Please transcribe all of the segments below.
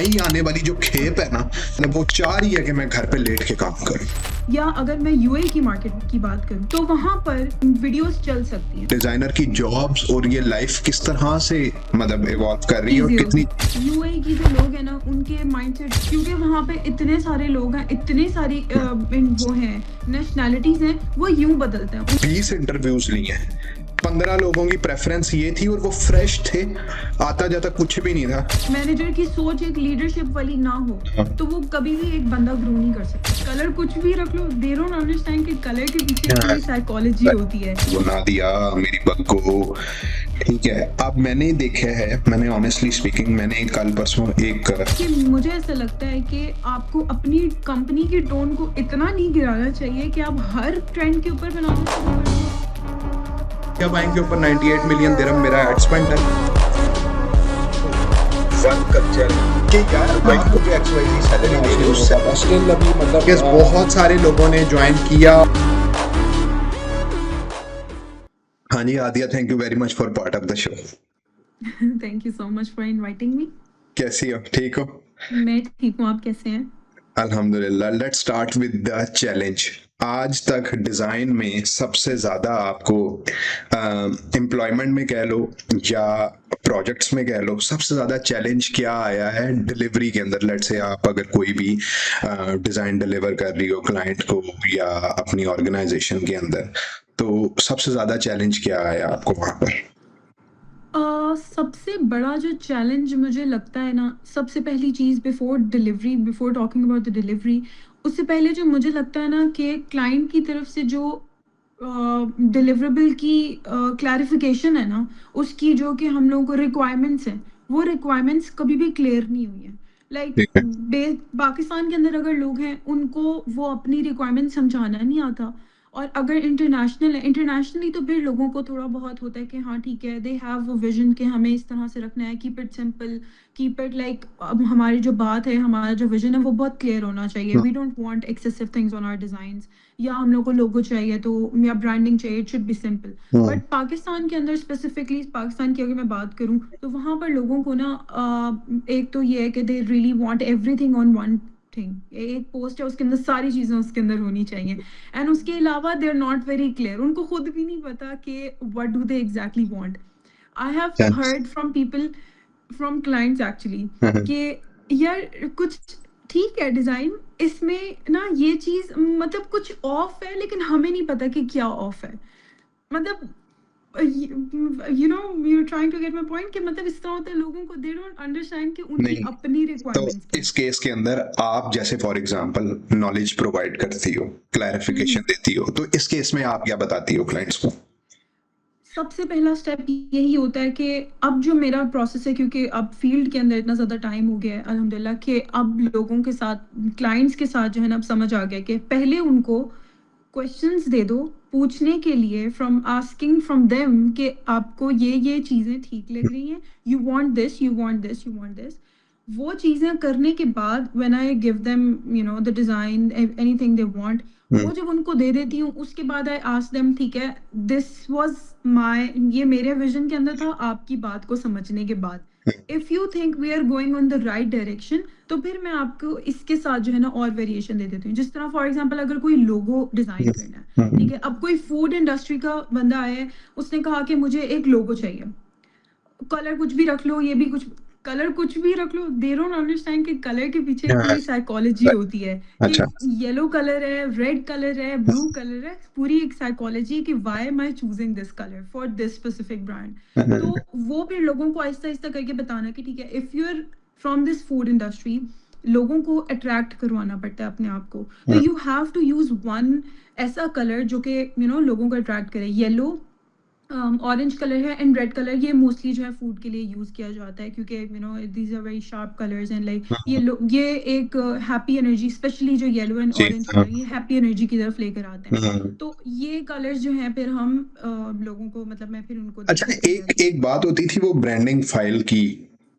नई आने वाली जो खेप है ना, वो चाह रही है कि मैं घर पे लेट के काम करूं। या अगर मैं यूएई की मार्केट की बात करूं तो वहां पर वीडियोस चल सकती हैं। डिजाइनर की जॉब्स और ये लाइफ किस तरह से मतलब इवॉल्व कर रही है और कितनी यूएई की जो लोग हैं ना, उनके माइंडसेट, क्योंकि वहाँ पे इतने सारे लोग हैं, इतनी सारी वो हैं नेशनैलिटीज हैं, वो यूं बदलते हैं। 20 इंटरव्यूज लिए हैं, 15 लोगों की प्रेफरेंस ये थी और वो फ्रेश थे, आता जाता कुछ भी नहीं था। मैनेजर की सोच एक लीडरशिप वाली ना हो तो वो कभी भी एक बंदा ग्रो नहीं कर सकता। कलर कुछ भी रख लो, दे डोंट अंडरस्टैंड कि कलर के पीछे कोई साइकोलॉजी होती है। बना दिया मेरी बग को, ठीक है। अब मैंने देखा है, मैंने ऑनेस्टली स्पीकिंग, मैंने कल परसों एक कि मुझे ऐसा लगता है कि आपको अपनी कंपनी की टोन को इतना नहीं गिराना चाहिए कि आप हर ट्रेंड के ऊपर बनाना शुरू कर दो। क्या बैंक के ऊपर 98 मिलियन दिरहम मेरा एड स्पेंड है। वन कल्चर कि यार बैंक को जो एक्सवाइजी सैलरी दे रही है उससे स्टिल अभी मतलब कि बहुत सारे लोगों ने ज्वाइन किया। हाँ जी Aadiya, thank you very much for part of the show. Thank you so much for inviting me. कैसी हो, ठीक हो? मैं ठीक हूँ, आप कैसे हैं? अल्हम्दुलिल्लाह। Let's start with the challenge. आज तक डिज़ाइन में सबसे ज़्यादा आपको एम्प्लॉयमेंट में कह लो या प्रोजेक्ट्स में कह लो, सबसे ज़्यादा चैलेंज क्या आया है डिलीवरी के अंदर? लेट्स से आप अगर कोई भी डिज़ाइन डिलीवर कर रही हो क्लाइंट को या अपनी ऑर्गेनाइजेशन के अंदर, तो सबसे ज़्यादा चैलेंज क्या आया आपको वहाँ पर? सबसे बड़ा जो चैलेंज मुझे लगता है ना, सबसे पहली चीज़ before talking about the delivery, उससे पहले जो मुझे लगता है ना कि क्लाइंट की तरफ से जो डिलिवरेबल की क्लैरिफिकेशन है ना, उसकी जो कि हम लोगों को रिक्वायरमेंट्स हैं, वो रिक्वायरमेंट्स कभी भी क्लियर नहीं हुई हैं। लाइक ठीक है। पाकिस्तान के अंदर अगर लोग हैं, उनको वो अपनी रिक्वायरमेंट समझाना नहीं आता। और अगर इंटरनेशनली तो फिर लोगों को थोड़ा बहुत होता है कि हाँ ठीक है, दे हैव वो विजन कि हमें इस तरह से रखना है, keep it simple, keep it like, अब हमारी जो बात है, हमारा जो विजन है वो बहुत क्लियर होना चाहिए। We don't want excessive things on our designs, या हम लोग को लोगो चाहिए तो, या ब्रांडिंग चाहिए, it should be simple. But Pakistan के अंदर, स्पेसिफिकली पाकिस्तान की अगर मैं बात करूं, तो वहाँ पर लोगों को ना एक तो ये है कि they really want everything on one thing. एक पोस्ट है, उसके अंदर सारी चीज़ें उसके अंदर होनी चाहिए। एंड उसके अलावा they are not very clear, उनको खुद भी नहीं पता कि what do they exactly want. I have Yes. Heard from people, from clients actually, कि यार कुछ ठीक है डिज़ाइन, इसमें ना ये चीज़ मतलब कुछ ऑफ है, लेकिन हमें नहीं पता कि क्या ऑफ है। मतलब you know, you trying to get my point, कि मतलब इस तरह होता है, लोगों को दे डोंट अंडरस्टैंड कि उनकी नहीं, अपनी तो रिक्वायरमेंट्स इस केस के अंदर आप जैसे फॉर एग्जांपल नॉलेज प्रोवाइड करती हो, क्लैरिफिकेशन देती हो, तो इस केस में आप क्या बताती हो क्लाइंट्स को? सबसे पहला स्टेप यही होता है कि अब जो मेरा प्रोसेस है, क्योंकि अब फील्ड के अंदर इतना ज़्यादा टाइम हो गया है अल्हम्दुलिल्लाह, कि अब लोगों के साथ, क्लाइंट्स के साथ जो है ना, अब समझ आ गया कि पहले उनको क्वेश्चंस दे दो पूछने के लिए, फ्रॉम आस्किंग फ्रॉम देम कि आपको ये चीज़ें ठीक लग रही हैं, you want this, you want this, you want this. वो चीज़ें करने के बाद when I give them you know the design, anything they want, वो जब उनको दे देती हूँ, उसके बाद आई आस्क देम, ठीक है, दिस वाज माय, ये मेरे विजन के अंदर था, आपकी बात को समझने के बाद, if you think we are going on the right direction, तो फिर मैं आपको इसके साथ जो है ना और वेरिएशन दे देती हूँ। जिस तरह फॉर एग्जांपल, अगर कोई लोगो डिजाइन करना है, ठीक है, अब कोई फूड इंडस्ट्री का बंदा आया है, उसने कहा कि मुझे एक लोगो चाहिए, कलर कुछ भी रख लो, ये भी कुछ, कलर कुछ भी रख लो, दे डोंट अंडरस्टैंड कि कलर के पीछे कोई साइकोलॉजी होती है, कि अच्छा। येलो कलर है, रेड कलर है, ब्लू कलर है, पूरी एक साइकोलॉजी है कि why am I choosing this colour for this specific brand. तो वो फिर लोगों को आहिस्ता आहिस्ता करके बताना कि ठीक है, if you are from this food industry, लोगों को अट्रैक्ट करवाना पड़ता है अपने आप को, तो you have to use one ऐसा कलर जो कि यू नो लोगों को अट्रैक्ट करे। येलो, ऑरेंज कलर है, एंड रेड कलर, ये मोस्टली जो है फूड के लिए यूज किया जाता है, क्योंकि you know these are very sharp colours, and like ये एक हैप्पी एनर्जी, स्पेशली जो येलो एंड जी, ऑरेंज हाँ। कलर, ये हैप्पी एनर्जी की तरफ लेकर आते हैं। तो ये कलर्स जो हैं, फिर हम लोगों को, मतलब मैं फिर उनको अच्छा, देती हूँ एक एक बात होती थी वो ब्रांडिंग फाइल की,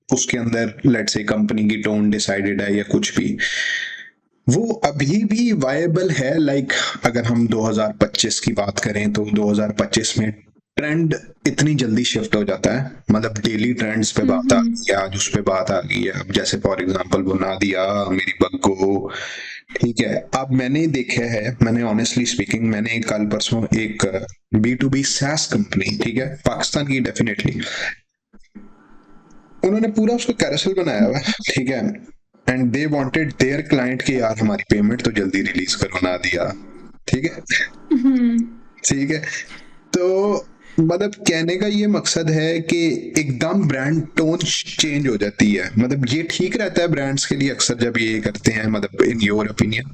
उसके अंदर लेट्स से कंपनी की टोन डिसाइडेड है या कुछ भी, वो अभी भी वायबल है? लाइक अगर हम 2025 की बात करें तो 2025 में ट्रेंड इतनी जल्दी शिफ्ट हो जाता है, मतलब डेली ट्रेंड्स पे बात आ गई है, आज उस पे बात आ गई है। अब जैसे फॉर एग्जांपल वो नादिया, मेरी बग्गो, ठीक है। अब मैंने देखा है, मैंने ऑनेस्टली स्पीकिंग, मैंने कल परसों एक B2B SaaS कंपनी, ठीक है, पाकिस्तान की डेफिनेटली, उन्होंने पूरा उसको कैरोसेल बनाया हुआ है, ठीक है, and they wanted there client कि यार हमारी पेमेंट तो जल्दी रिलीज करो ना दिया, ठीक है, ठीक है। तो मतलब कहने का ये मकसद है कि एकदम ब्रांड टोन चेंज हो जाती है। मतलब ये ठीक रहता है ब्रांड्स के लिए अक्सर जब ये करते हैं, मतलब इन योर ओपिनियन?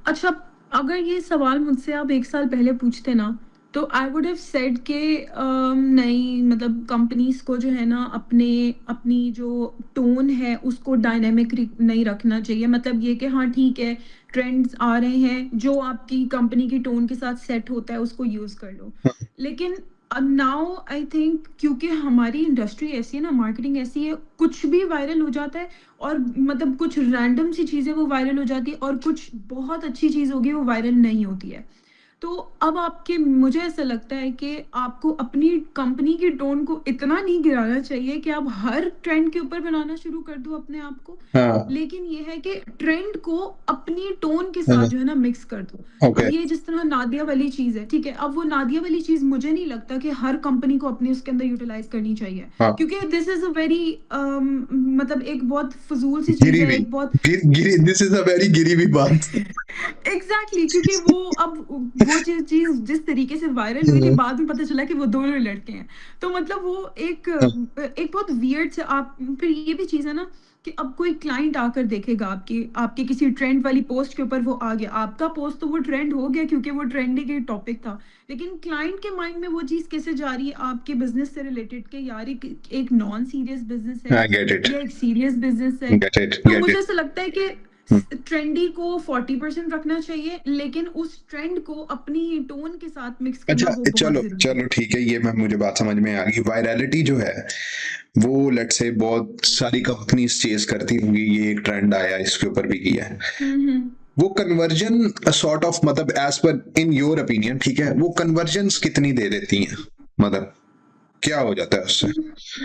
अच्छा, अगर ये सवाल मुझसे आप 1 साल पहले पूछते ना, तो आई वुड हैव सेड कि नहीं, मतलब कंपनीज़ को जो है ना अपनी जो टोन है उसको डायनामिक नहीं रखना चाहिए। मतलब ये कि हाँ ठीक है, ट्रेंड्स आ रहे हैं, जो आपकी कंपनी की टोन के साथ सेट होता है उसको यूज़ कर लो। लेकिन नाउ आई थिंक, क्योंकि हमारी इंडस्ट्री ऐसी है ना, मार्केटिंग ऐसी है, कुछ भी वायरल हो जाता है, और मतलब कुछ रैंडम सी चीज़ें वो वायरल हो जाती है, और कुछ बहुत अच्छी चीज़ होगी वो वायरल नहीं होती है। तो अब आपके मुझे ऐसा लगता है कि आपको अपनी कंपनी की टोन को इतना नहीं गिराना चाहिए कि आप हर ट्रेंड के ऊपर बनाना शुरू कर दो अपने आप को। हाँ, लेकिन ये है कि ट्रेंड को अपनी टोन के साथ हाँ, जो है ना मिक्स कर दो। ओके, अब ये जिस तरह नादिया वाली चीज़ है, ठीक है? अब वो नादिया वाली चीज़ मुझे नहीं लगता कि हर कंपनी को अपनी उसके अंदर यूटिलाइज़ करनी चाहिए। हाँ, क्योंकि दिस इज़ अ वेरी मतलब एक बहुत फ़िज़ूल सी चीज़ गिरी है, हुई, एक बहुत गिरी, दिस इज अ वेरी गिरी हुई बात। एग्ज़ैक्टली, क्योंकि वो अब वो चीज़ जिस तरीके से वायरल हुई थी, बाद में पता चला कि वो दोनों ही लड़के हैं। तो मतलब वो एक बहुत वियर्ड से आप फिर ये भी चीज़ है ना कि अब कोई क्लाइंट आकर देखेगा आपकी आपकी किसी ट्रेंड वाली पोस्ट के ऊपर वो आ गया। आपका पोस्ट तो वो ट्रेंड हो गया क्योंकि वो ट्रेंडिंग एक टॉपिक था। लेकिन क्लाइंट के माइंड में वो चीज़ कैसे जा रही है आपके बिज़नेस से रिलेटेड, कि यार एक नॉन सीरियस बिज़नेस है आई गेट इट, या एक सीरियस बिज़नेस है। गेट इट, तो गेट मुझे इट। ऐसा लगता है कि ट्रेंडी को 40% रखना चाहिए, लेकिन उस ट्रेंड को अपनी टोन के साथ मिक्स करना अच्छा, वो बहुत चलो ज़रूरी चलो है। ठीक है, ये मैं मुझे बात समझ में आ गई। वायरलिटी जो है वो लेट्स से बहुत सारी कंपनीज चेज करती होंगी, ये एक ट्रेंड आया इसके ऊपर भी किया है, हुँ, हुँ। वो कन्वर्जन सॉर्ट ऑफ, मतलब as per in your opinion, ठीक है, वो कन्वर्जन्स कितनी दे देती हैं, मतलब क्या हो जाता है उससे?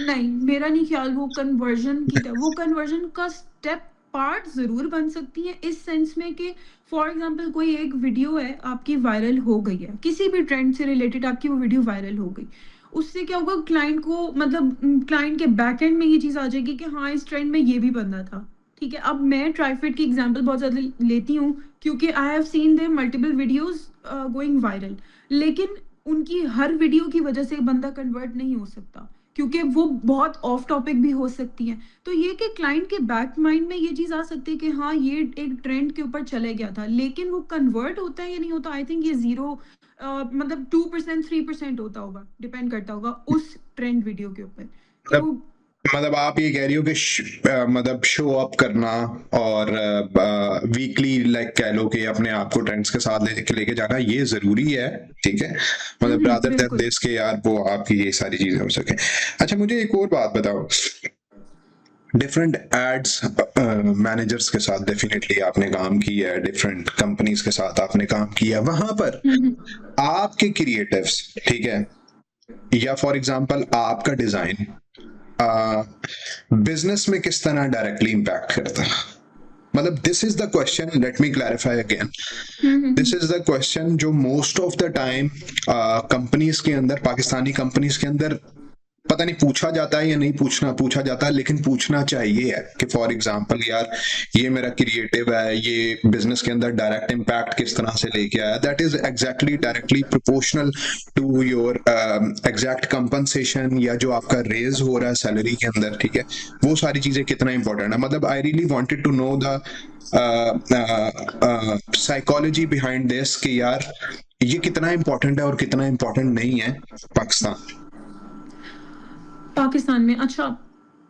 नहीं, मेरा नहीं ख्याल वो कन्वर्जन की वो कन्वर्जन का स्टेप पार्ट ज़रूर बन सकती है, इस सेंस में कि फॉर एग्ज़ाम्पल कोई एक वीडियो है आपकी वायरल हो गई है, किसी भी ट्रेंड से रिलेटेड आपकी वो वीडियो वायरल हो गई। उससे क्या होगा, क्लाइंट को मतलब क्लाइंट के बैक एंड में ये चीज़ आ जाएगी कि हाँ, इस ट्रेंड में ये भी बंदा था। ठीक है? अब मैं ट्राइफेड की एग्ज़ाम्पल बहुत ज़्यादा लेती हूँ, क्योंकि I have seen there multiple videos going viral. लेकिन उनकी हर वीडियो की वजह से बंदा कन्वर्ट नहीं हो सकता, क्योंकि वो बहुत ऑफ टॉपिक भी हो सकती हैं। तो ये कि क्लाइंट के बैक माइंड में ये चीज़ आ सकती है कि हाँ, ये एक ट्रेंड के ऊपर चले गया था, लेकिन वो कन्वर्ट होता है या नहीं होता, आई थिंक ये 0 मतलब 2% 3% होता होगा, डिपेंड करता होगा उस ट्रेंड वीडियो के ऊपर। मतलब तो मतलब आप ये कह रही हो कि मतलब शो अप करना और वीकली लाइक कह लो कि अपने आप को ट्रेंड्स के साथ लेके जाना ये जरूरी है, ठीक है, मतलब रादर देन बिल्कुल। दिस के यार वो आपकी ये सारी चीजें हो सके। अच्छा, मुझे एक और बात बताओ, डिफरेंट एड्स मैनेजर्स के साथ डेफिनेटली आपने काम किया है, डिफरेंट कंपनीज के साथ आपने काम किया है, वहां पर हुँ, हुँ। आपके क्रिएटिव्स, ठीक है, या फॉर एग्जांपल आपका डिजाइन बिजनेस में किस तरह डायरेक्टली इंपैक्ट करता है? मतलब this is the question, let me clarify again, hmm, hmm, this hmm. Is the question जो most of the time companies के अंदर, पाकिस्तानी कंपनीज के अंदर पता नहीं पूछा जाता है या नहीं पूछा जाता है, लेकिन पूछना चाहिए है कि फॉर एग्जांपल यार ये मेरा क्रिएटिव है, ये बिजनेस के अंदर डायरेक्ट इम्पैक्ट किस तरह से लेके आया, that is exactly directly proportional to your exact compensation, या जो आपका रेज हो रहा है सैलरी के अंदर, ठीक है, वो सारी चीजें कितना इंपॉर्टेंट है। मतलब I really wanted to know the psychology behind this कि यार ये कितना इंपॉर्टेंट है और कितना इंपॉर्टेंट नहीं है पाकिस्तान। पाकिस्तान में अच्छा,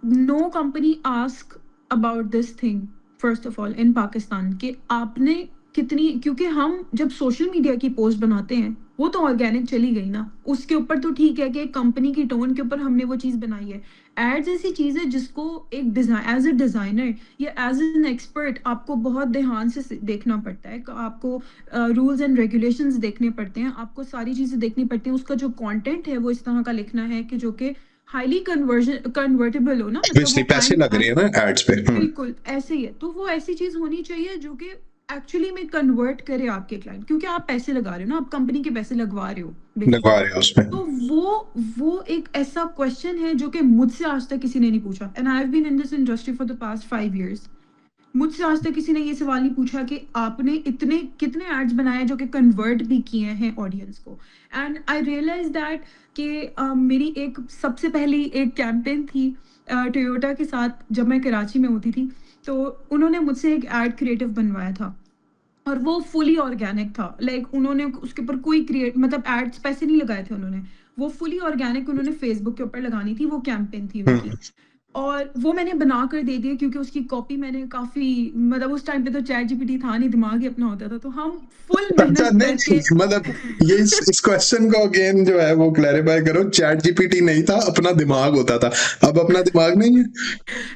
no company ask about this thing first of all in Pakistan, कि आपने कितनी, क्योंकि हम जब सोशल मीडिया की पोस्ट बनाते हैं वो तो ऑर्गेनिक चली गई ना, उसके ऊपर तो ठीक है कि कंपनी की टोन के ऊपर हमने वो चीज़ बनाई है। एड्स ऐसी चीज़ है जिसको एक डिज़ाइन एज़ अ डिज़ाइनर या एज़ एन एक्सपर्ट आपको बहुत ध्यान से देखना पड़ता है। आपको रूल्स एंड रेगुलेशंस देखने पड़ते हैं, आपको सारी चीज़ें देखनी पड़ती हैं। उसका जो कंटेंट है वो इस तरह का लिखना है कि जो कि हाईली कन्वर्टेबल हो ना, मतलब ऑब्वियसली वो पैसे क्लाइंट लग रहे हैं ना एड्स पे। बिल्कुल, ऐसे ही है। तो वो ऐसी चीज़ होनी चाहिए जो कि एक्चुअली में कन्वर्ट करे आपके क्लाइंट, क्योंकि आप पैसे लगा रहे हो ना, आप कंपनी के पैसे लगवा रहे हो लगवा बेसिकली। रहे हैं उसमें। तो वो एक ऐसा क्वेश्चन है जो कि मुझसे आज तक किसी ने नहीं पूछा, and I have been in this industry for the past 5 years. मुझसे आज तक किसी ने ये सवाल नहीं पूछा कि आपने इतने कितने एड्स बनाए जो कि कन्वर्ट भी किए हैं ऑडियंस को। एंड आई रियलाइज दैट कि मेरी एक सबसे पहली एक कैंपेन थी टोयोटा के साथ जब मैं कराची में होती थी। तो उन्होंने मुझसे एक एड क्रिएटिव बनवाया था और वो फुली ऑर्गेनिक था। लाइक उन्होंने उसके ऊपर कोई क्रिएट मतलब एड्स पैसे नहीं लगाए थे उन्होंने। वो फुली ऑर्गेनिक उन्होंने फेसबुक के ऊपर लगानी थी, वो कैंपेन थी हम्म। उनकी। और वो मैंने बना कर दे दिया क्योंकि उसकी कॉपी मैंने काफ़ी मतलब उस टाइम पे तो चैट जीपीटी था नहीं, दिमाग ही अपना होता था। तो हम फुल अच्छा, मेहनत करके नहीं मतलब ये इस क्वेश्चन को अगेन जो है वो क्लैरिफाई करो, चैट जीपीटी नहीं था, अपना दिमाग होता था। अब अपना दिमाग नहीं है।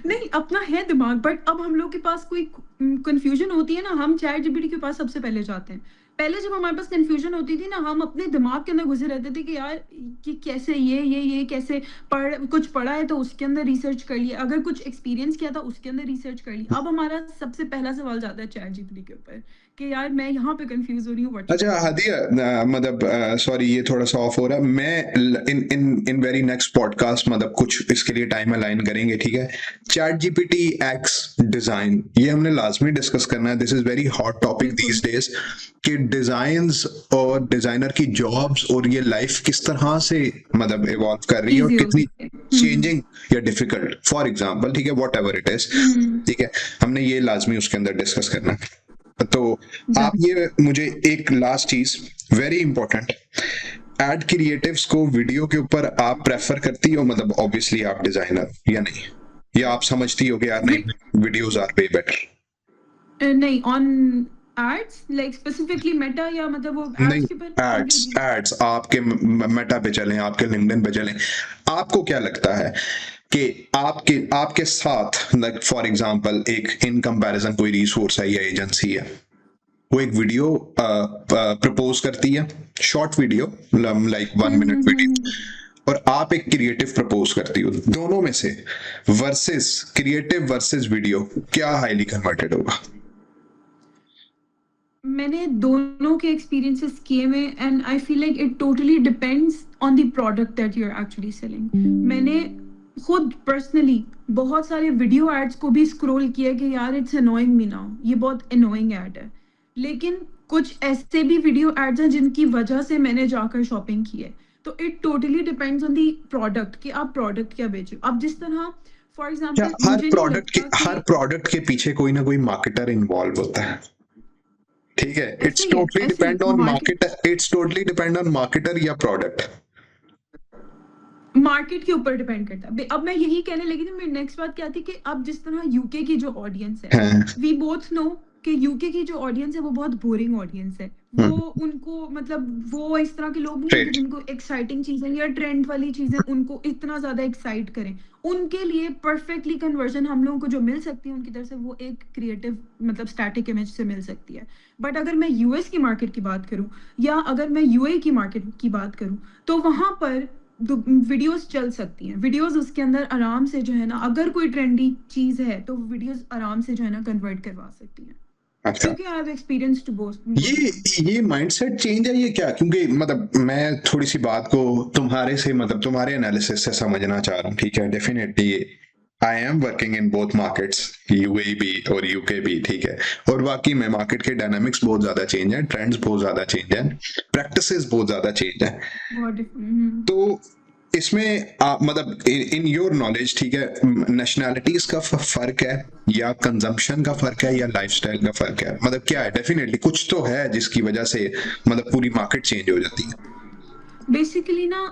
नहीं, अपना है दिमाग, बट अब हम लोग के पास कोई कन्फ्यूज़न होती है ना, हम चैट जीपीटी के पास सबसे पहले जाते हैं। पहले जब हमारे पास कन्फ्यूज़न होती थी ना, हम अपने दिमाग के अंदर घुसे रहते थे कि यार कि कैसे ये कैसे कुछ पढ़ा है तो उसके अंदर रिसर्च कर लिया, अगर कुछ एक्सपीरियंस किया था उसके अंदर रिसर्च कर ली। अब हमारा सबसे पहला सवाल जाता है चैट जीपीटी के ऊपर कि यार मैं यहाँ पे कन्फ्यूज़ हो रही हूँ, व्हाट शुड अच्छा आई डू? हादिया, मतलब सॉरी ये थोड़ा सा ऑफ हो रहा है। मैं इन इन इन वेरी नेक्स्ट पॉडकास्ट मतलब कुछ इसके लिए टाइम अलाइन करेंगे, ठीक है। चैट जीपीटी एक्स डिजाइन ये हमने लाजमी डिस्कस करना है। This is very hot topic these बिल्कुल, डेज कि डिजाइंस और डिजाइनर की जॉब्स और ये लाइफ किस तरह से मतलब इवॉल्व कर रही है और ईज़ी हो कितनी सकती है। चेंजिंग या डिफिकल्ट, फॉर एग्जाम्पल, ठीक है, वॉट एवर इट इज, हुँ, ठीक है। हमने ये लाजमी उसके अंदर डिस्कस करना है। तो आप डन। ये मुझे एक लास्ट चीज वेरी इंपॉर्टेंट, एड क्रिएटिव्स को वीडियो के ऊपर आप प्रेफर करती हो, मतलब ऑब्वियसली आप डिजाइनर या नहीं, या आप समझती हो कि यार वी नहीं वीडियोस आर वे बेटर। नहीं, on ads like specifically Meta या मतलब वो नहीं, एड्स के ऊपर एड्स कंप्लीटली? एड्स आपके मेटा पे चलें, आपके लिंक्डइन पे चलें, आपको क्या लगता है कि आपके आपके साथ लाइक फॉर एग्जांपल एक इन कंपैरिजन कोई रिसोर्स है या एजेंसी है, वो एक वीडियो प्रपोज करती है, short video like 1 minute video, hmm. और आप एक क्रिएटिव प्रपोज करती हो, दोनों में से वर्सेस क्रिएटिव वर्सेस वीडियो, क्या हाईली कन्वर्टेड होगा? मैंने दोनों के एक्सपीरियंसेस किए हुए and I feel like it totally depends on the product that you are actually selling. मैंने खुद पर्सनली बहुत सारे वीडियो एड्स को भी स्क्रॉल किया कि यार इट्स अनोइंग मी नाउ, ये बहुत अनोइंग एड है। लेकिन कुछ ऐसे भी वीडियो एड्स हैं जिनकी वजह से मैंने जाकर शॉपिंग की है। तो it totally depends on the product कि आप प्रोडक्ट क्या बेच रहे हो। अब जिस तरह फॉर क्या एग्जांपल मुझे नहीं लगता कि हर प्रोडक्ट के पीछे कोई ना कोई मार्केटर इन्वॉल्व होता है, ठीक है। ऐसे ही market it's totally depend on marketer या प्रोडक्ट। मार्केट के ऊपर डिपेंड करता है। अब मैं यही कहने लगी थी, मेरी नेक्स्ट बात क्या थी कि अब जिस तरह यूके की जो ऑडियंस है, हाँ। वी बोथ नो कि यूके की जो ऑडियंस है वो बहुत बोरिंग ऑडियंस है। वो उनको मतलब वो इस तरह के लोग नहीं है कि राइट। जिनको एक्साइटिंग चीजें या ट्रेंड वाली चीजें उनको इतना ज्यादा एक्साइट करें। उनके लिए परफेक्टली कन्वर्जन हम लोगों को जो मिल सकती है उनकी तरफ से वो एक क्रिएटिव मतलब स्टैटिक इमेज से मिल सकती है। बट अगर मैं यूएस की मार्केट की बात करूं या अगर मैं यूएई की मार्केट की बात करूं तो वहां पर वीडियोस चल सकती हैं। वीडियोस उसके अंदर आराम से जो है ना, अगर कोई ट्रेंडी चीज है तो वीडियोस आराम से जो है ना कन्वर्ट करवा सकती हैं, अच्छा, क्योंकि I have experience to both of ये देम। ये माइंडसेट चेंज है ये क्या? क्योंकि मतलब मैं थोड़ी सी बात को तुम्हारे से मतलब तुम्हारे एनालिसिस से समझना चाह रहा हूँ, ठीक है। Definitely I am working in both markets, UAE भी और यूके भी, ठीक है। और वाकई में मार्केट के डायनामिक्स बहुत ज्यादा चेंज है, ट्रेंड्स बहुत ज्यादा चेंज है, प्रैक्टिसेस बहुत ज्यादा चेंज है। बहुत डिफरेंट। तो इसमें मतलब इन योर नॉलेज, ठीक है, नेशनैलिटीज का फर्क है या कंजम्पशन का फर्क है या लाइफस्टाइल का फर्क है, मतलब क्या है? डेफिनेटली कुछ तो है जिसकी वजह से मतलब पूरी मार्केट चेंज हो जाती है। बेसिकली ना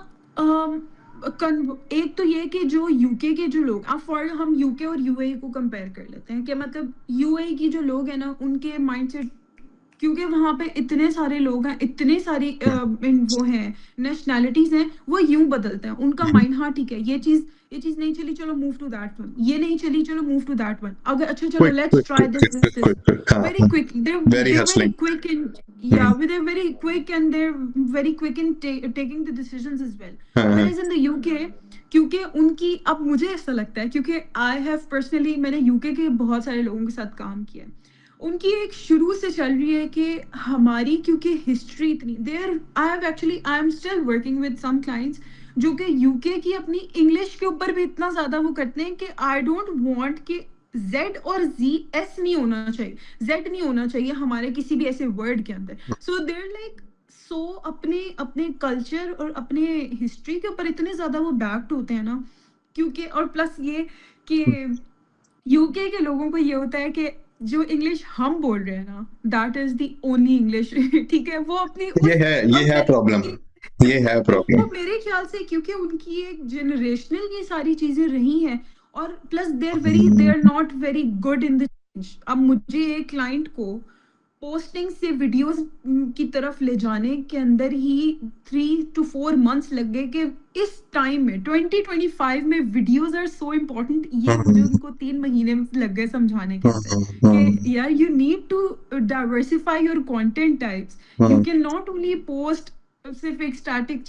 एक तो ये कि जो यूके के जो लोग आप फॉर हम यूके और यूएई को कंपेयर कर लेते हैं कि मतलब यूएई की जो लोग हैं ना उनके माइंडसेट क्योंकि वहाँ पे इतने सारे लोग हैं, इतनी सारी वो हैं, नेशनैलिटीज़ हैं, वो यूँ बदलते हैं। उनका माइंड हाँ ठीक है, ये चीज़ नहीं चली, चलो मूव टू दैट वन, ये नहीं चली, चलो मूव टू दैट वन। अगर अच्छा चलो quick let's quick try quick this, quick this, quick this. Quick quick, हाँ Very हाँ, quick. Very They're very hustling. quick in, yeah, they're very quick and they're very quick in taking the decisions as well. हाँ हाँ Whereas in the UK, क्योंकि उनकी अब मुझे ऐसा लगता है, क्योंकि आई हैव पर्सनली मैंने यूके के बहुत सारे लोगों के साथ काम किया है। उनकी एक शुरू से चल रही है कि हमारी क्योंकि हिस्ट्री इतनी there, I am still working with some clients जो कि यूके की अपनी इंग्लिश के ऊपर भी इतना ज्यादा वो करते हैं कि आई डोंट वांट कि जेड और जी एस नहीं होना चाहिए, जेड नहीं होना चाहिए हमारे किसी भी ऐसे वर्ड के अंदर। सो देयर लाइक, सो अपने अपने कल्चर और अपने हिस्ट्री के ऊपर इतने ज्यादा वो बैक्ड होते हैं ना, क्योंकि और प्लस ये कि यूके के लोगों को ये होता है कि जो इंग्लिश हम बोल रहे हैं ना, that is the only English. ठीक है, वो अपनी ये उस है ये अब है मैं प्रॉब्लम, ये है तो वो प्रॉब्लम। मेरे ख्याल से क्योंकि उनकी एक जनरेशनल ये सारी चीजें रही हैं, और plus they are not very good in the change. अब मुझे एक क्लाइंट को पोस्टिंग से वीडियोस की तरफ ले जाने के अंदर ही 3 to 4 months लग गए कि इस टाइम में 2025 में वीडियोस आर सो इम्पोर्टेंट। ये मुझे उनको 3 महीने लग गए समझाने के अंदर कि यार you need to diversify your content types. You can not only post सिर्फ एक स्टैटिक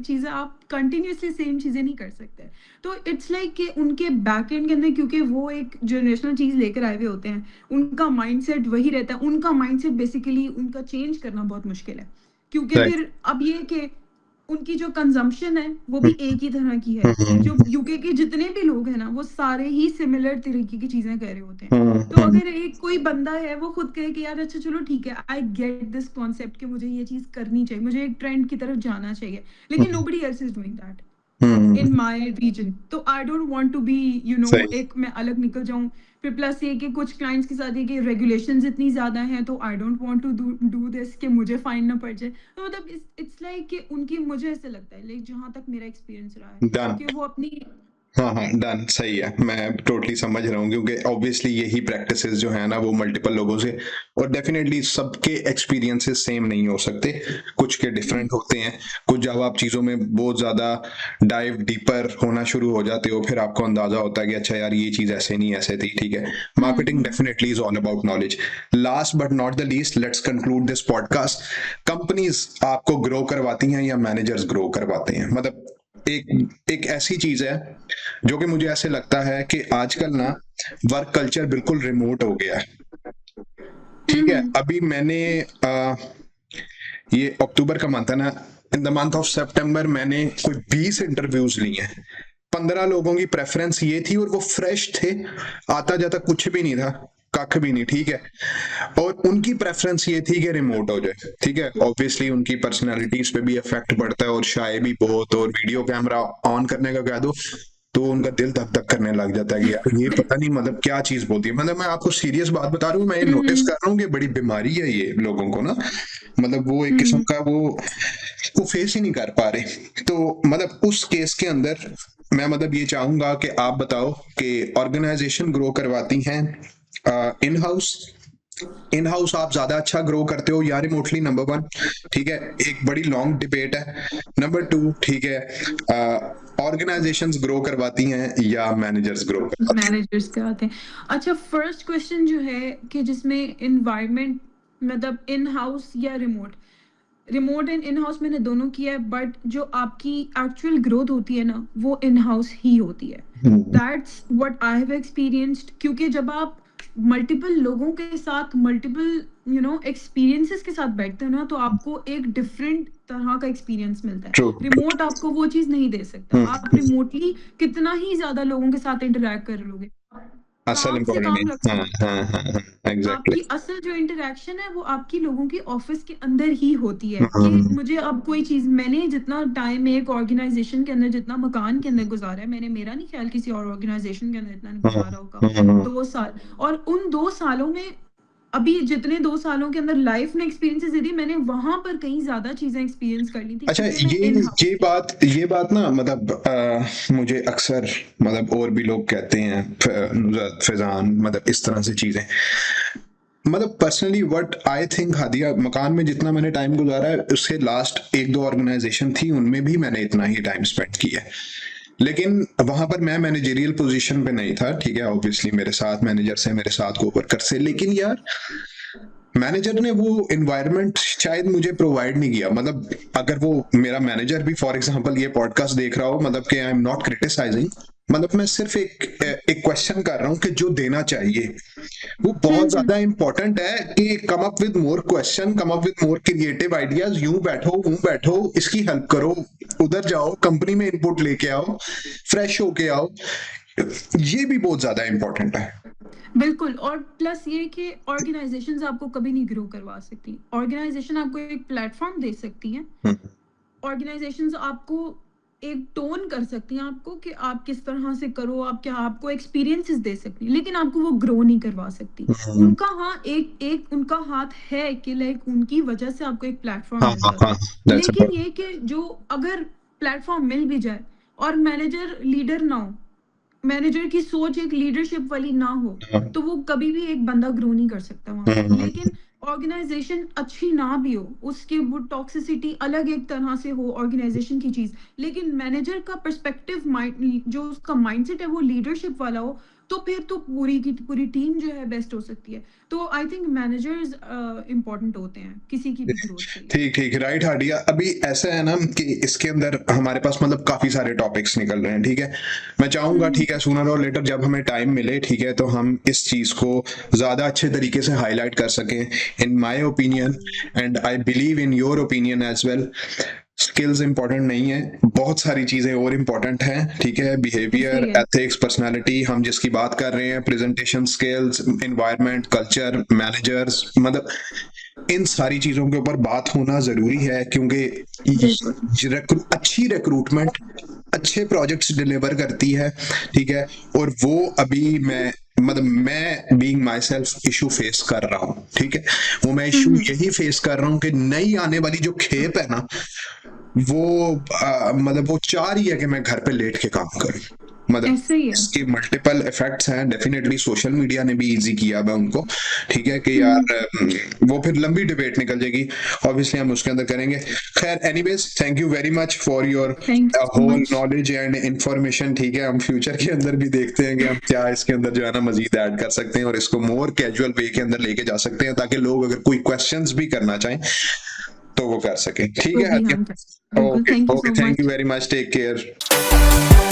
चीजें आप कंटिन्यूअसली सेम चीजें नहीं कर सकते। तो इट्स लाइक कि उनके बैक एंड के अंदर क्योंकि वो एक जनरेशनल चीज लेकर आए हुए होते हैं, उनका माइंडसेट वही रहता है। उनका माइंडसेट बेसिकली उनका चेंज करना बहुत मुश्किल है, क्योंकि फिर अब ये कि उनकी जो कंजम्पशन है वो भी एक ही तरह की है। जो यूके के जितने भी लोग हैं ना, वो सारे ही सिमिलर तरीके की चीजें कह रहे होते हैं। तो अगर एक कोई बंदा है वो खुद कहे कि यार अच्छा चलो ठीक है, आई गेट दिस कॉन्सेप्ट कि मुझे ये चीज करनी चाहिए, मुझे एक ट्रेंड की तरफ जाना चाहिए, लेकिन nobody else is doing that in my region. तो I don't want to be सही। एक मैं अलग निकल जाऊं। फिर प्लस ये कि कुछ क्लाइंट्स के साथ ये कि रेगुलेशंस इतनी ज्यादा हैं, तो I don't want to do this कि मुझे फाइन ना पड़ जाए। तो मतलब इट्स लाइक कि उनकी, मुझे ऐसे लगता है लाइक जहां तक मेरा एक्सपीरियंस रहा है डन। कि वो अपनी हाँ हाँ, डन, सही है, मैं टोटली समझ रहा हूँ क्योंकि ऑब्वियसली यही प्रैक्टिसेस जो है ना वो मल्टीपल लोगों से, और डेफिनेटली सबके एक्सपीरियंसेस सेम नहीं हो सकते, कुछ के डिफरेंट होते हैं। कुछ जब आप चीज़ों में बहुत ज़्यादा डाइव डीपर होना शुरू हो जाते हो, फिर आपको अंदाजा होता है कि अच्छा यार ये चीज़ ऐसे नहीं ऐसे थी, ठीक है। Marketing definitely is all about knowledge. Last but not the least, let's conclude this podcast. Companies आपको ग्रो करवाती हैं या मैनेजर्स ग्रो करवाते हैं? मतलब एक एक ऐसी चीज है जो कि मुझे ऐसे लगता है कि आजकल ना वर्क कल्चर बिल्कुल रिमोट हो गया है, ठीक है। अभी मैंने ये अक्टूबर का मंथ है ना, इन द मंथ ऑफ सितंबर मैंने कोई 20 इंटरव्यूज लिए हैं। 15 लोगों की प्रेफरेंस ये थी और वो फ्रेश थे, आता जाता कुछ भी नहीं था, कख भी नहीं, ठीक है। और उनकी प्रेफरेंस ये थी कि रिमोट हो जाए, ठीक है। ऑब्वियसली उनकी पर्सनालिटीज पे भी इफेक्ट पड़ता है, और शाय भी बहुत, और वीडियो कैमरा ऑन करने का कह दो तो उनका दिल धक धक करने लग जाता है कि यार ये पता नहीं मतलब क्या चीज बोलती है। मतलब मैं आपको सीरियस बात बता रहा हूँ, मैं ये नोटिस कर रहा हूँ कि बड़ी बीमारी है ये लोगों को ना, मतलब वो एक किस्म का वो फेस ही नहीं कर पा रहे। तो मतलब उस केस के अंदर मैं मतलब ये चाहूंगा कि आप बताओ कि ऑर्गेनाइजेशन ग्रो करवाती हैं इन हाउस, इन हाउस आप ज्यादा अच्छा ग्रो करते हो या रिमोटली, नंबर वन, ठीक है। एक बड़ी लॉन्ग डिबेट है। नंबर टू, ठीक है, ऑर्गेनाइजेशंस ग्रो करवाती हैं या मैनेजर्स ग्रो करवाती मैनेजर्स कराते हैं। अच्छा, फर्स्ट क्वेश्चन जो है कि जिसमें इन्वायरमेंट, मतलब इन हाउस या remote, remote and in house मैंने दोनों किया है, बट जो आपकी एक्चुअल ग्रोथ होती है ना वो इन हाउस ही होती है। हैं? That's what I have experienced, क्योंकि जब आप मल्टीपल लोगों के साथ मल्टीपल एक्सपीरियंसेस के साथ बैठते हो ना, तो आपको एक डिफरेंट तरह का एक्सपीरियंस मिलता है। ट्रू। रिमोट आपको वो चीज नहीं दे सकता। आप रिमोटली कितना ही ज्यादा लोगों के साथ इंटरेक्ट कर लोगे, असल काम से इम्पोर्टेंट काम रख है, हाँ सकते हो। हाँ हाँ हाँ, एग्जैक्टली। आपकी असल जो इंटरेक्शन है वो आपकी लोगों की ऑफिस के अंदर ही होती है। कि मुझे अब कोई चीज, मैंने जितना टाइम एक ऑर्गेनाइजेशन के अंदर, जितना मकान के अंदर गुजारा है, मैंने, मेरा नहीं ख्याल किसी और ऑर्गेनाइजेशन के अंदर इतना गुजारा होगा। 2 साल, और उन 2 सालों में अभी जितने 2 सालों के अंदर लाइफ ने एक्सपीरियंसेस दी, मैंने वहां पर कहीं ज्यादा चीजें एक्सपीरियंस कर ली थी, अच्छा, क्योंकि मैं इन हाउस ये थी। बात ना मतलब मुझे अक्सर मतलब और भी लोग कहते हैं, फिजान, मतलब इस तरह से चीजें, मतलब personally what I think, Hadiya, मकान में जितना मैंने टाइम गुजारा है उससे लास्ट एक दो ऑर्गेनाइजेशन थी उनमें भी मैंने इतना ही टाइम स्पेंड किया है, लेकिन वहां पर मैं मैनेजरियल पोजीशन पे नहीं था, ठीक है, ऑब्वियसली मेरे साथ मैनेजर से, मेरे साथ को वर्कर से, लेकिन यार मैनेजर ने वो एनवायरनमेंट शायद मुझे प्रोवाइड नहीं किया। मतलब अगर वो मेरा मैनेजर भी फॉर एग्जांपल ये पॉडकास्ट देख रहा हो, मतलब कि आई एम नॉट क्रिटिसाइजिंग, मतलब मैं सिर्फ एक क्वेश्चन कर रहा हूँ कि जो देना चाहिए वो बहुत ज्यादा इंपॉर्टेंट है कि come up with more question, come up with more creative ideas, यूं बैठो इसकी हेल्प करो, उधर जाओ कंपनी में इनपुट लेके आओ, फ्रेश होके आओ, ये भी बहुत ज्यादा इंपॉर्टेंट है। बिल्कुल। और प्लस ये कि ऑर्गेनाइजेशंस आपको कभी नहीं ग्रो करवा सकती, ऑर्गेनाइजेशन आपको एक प्लेटफॉर्म दे सकती हैं, ऑर्गेनाइजेशंस आपको एक टोन कर सकती हैं आपको कि आप किस तरह से करो, आप क्या, आपको एक्सपीरियंसेस दे सकती हैं, लेकिन आपको वो ग्रो नहीं करवा सकती। उनका हाँ एक उनका हाथ है कि लाइक उनकी वजह से आपको एक प्लेटफॉर्म हाँ मिल हाँ जाता हाँ, है, that's a लेकिन ये कि जो अगर प्लेटफॉर्म मिल भी जाए और मैनेजर लीडर ना हो, मैनेजर की सोच एक लीडरशिप वाली ना हो, point। तो वो कभी भी एक बंदा ग्रो नहीं कर सकता वहां पे। लेकिन ऑर्गेनाइजेशन अच्छी ना भी हो, उसके वो टॉक्सिसिटी अलग एक तरह से हो ऑर्गेनाइजेशन की चीज, लेकिन मैनेजर का पर्सपेक्टिव माइंड, जो उसका माइंडसेट है वो लीडरशिप वाला हो, तो फिर तो पूरी की पूरी टीम जो है बेस्ट हो सकती है। तो आई थिंक मैनेजर्स इंपॉर्टेंट होते हैं किसी की भी ग्रोथ के लिए। ठीक ठीक, राइट हाडिया। अभी ऐसा है ना कि इसके अंदर हमारे पास मतलब काफी सारे टॉपिक्स निकल रहे हैं, ठीक है, मैं चाहूंगा, ठीक है, सूनर और लेटर जब हमें टाइम मिले, ठीक है, तो हम इस चीज को ज्यादा अच्छे तरीके से हाईलाइट कर सकें। In my opinion and I believe in your opinion as well, skills important नहीं है, बहुत सारी चीजें और इंपॉर्टेंट हैं, ठीक है, बिहेवियर, सही है। एथिक्स, पर्सनालिटी, हम जिसकी बात कर रहे हैं, presentation skills, environment, culture, managers, मतलब इन सारी चीजों के ऊपर बात होना जरूरी है, क्योंकि अच्छी रिक्रूटमेंट अच्छे प्रोजेक्ट्स डिलीवर करती है, ठीक है। और वो अभी मैं being my self issue face कर रहा हूँ, ठीक है, वो मैं इशू यही फेस कर रहा हूँ कि नई आने वाली जो खेप है ना, वो मतलब वो चाह रही है कि मैं घर पे लेट के काम करूं। मतलब ऐसे ही है। इसके मल्टीपल इफेक्ट्स हैं, डेफिनेटली सोशल मीडिया ने भी इजी किया है उनको, ठीक है, कि यार वो फिर लंबी डिबेट निकल जाएगी, ऑब्वियसली हम उसके अंदर करेंगे। खैर anyways, thank you very much for your thanks so whole much. Knowledge and information, ठीक है, हम फ्यूचर के अंदर भी देखते हैं कि हम क्या इसके अंदर जो है ना मजीद ऐड कर सकते हैं और इसको मोर कैजुअल वे के अंदर लेके जा सकते हैं, ताकि लोग अगर कोई क्वेश्चंस भी करना चाहें तो वो कर सके, ठीक तो है। भी हम बिल्कुल। Okay thank you okay, so thank you much. Very much, take care.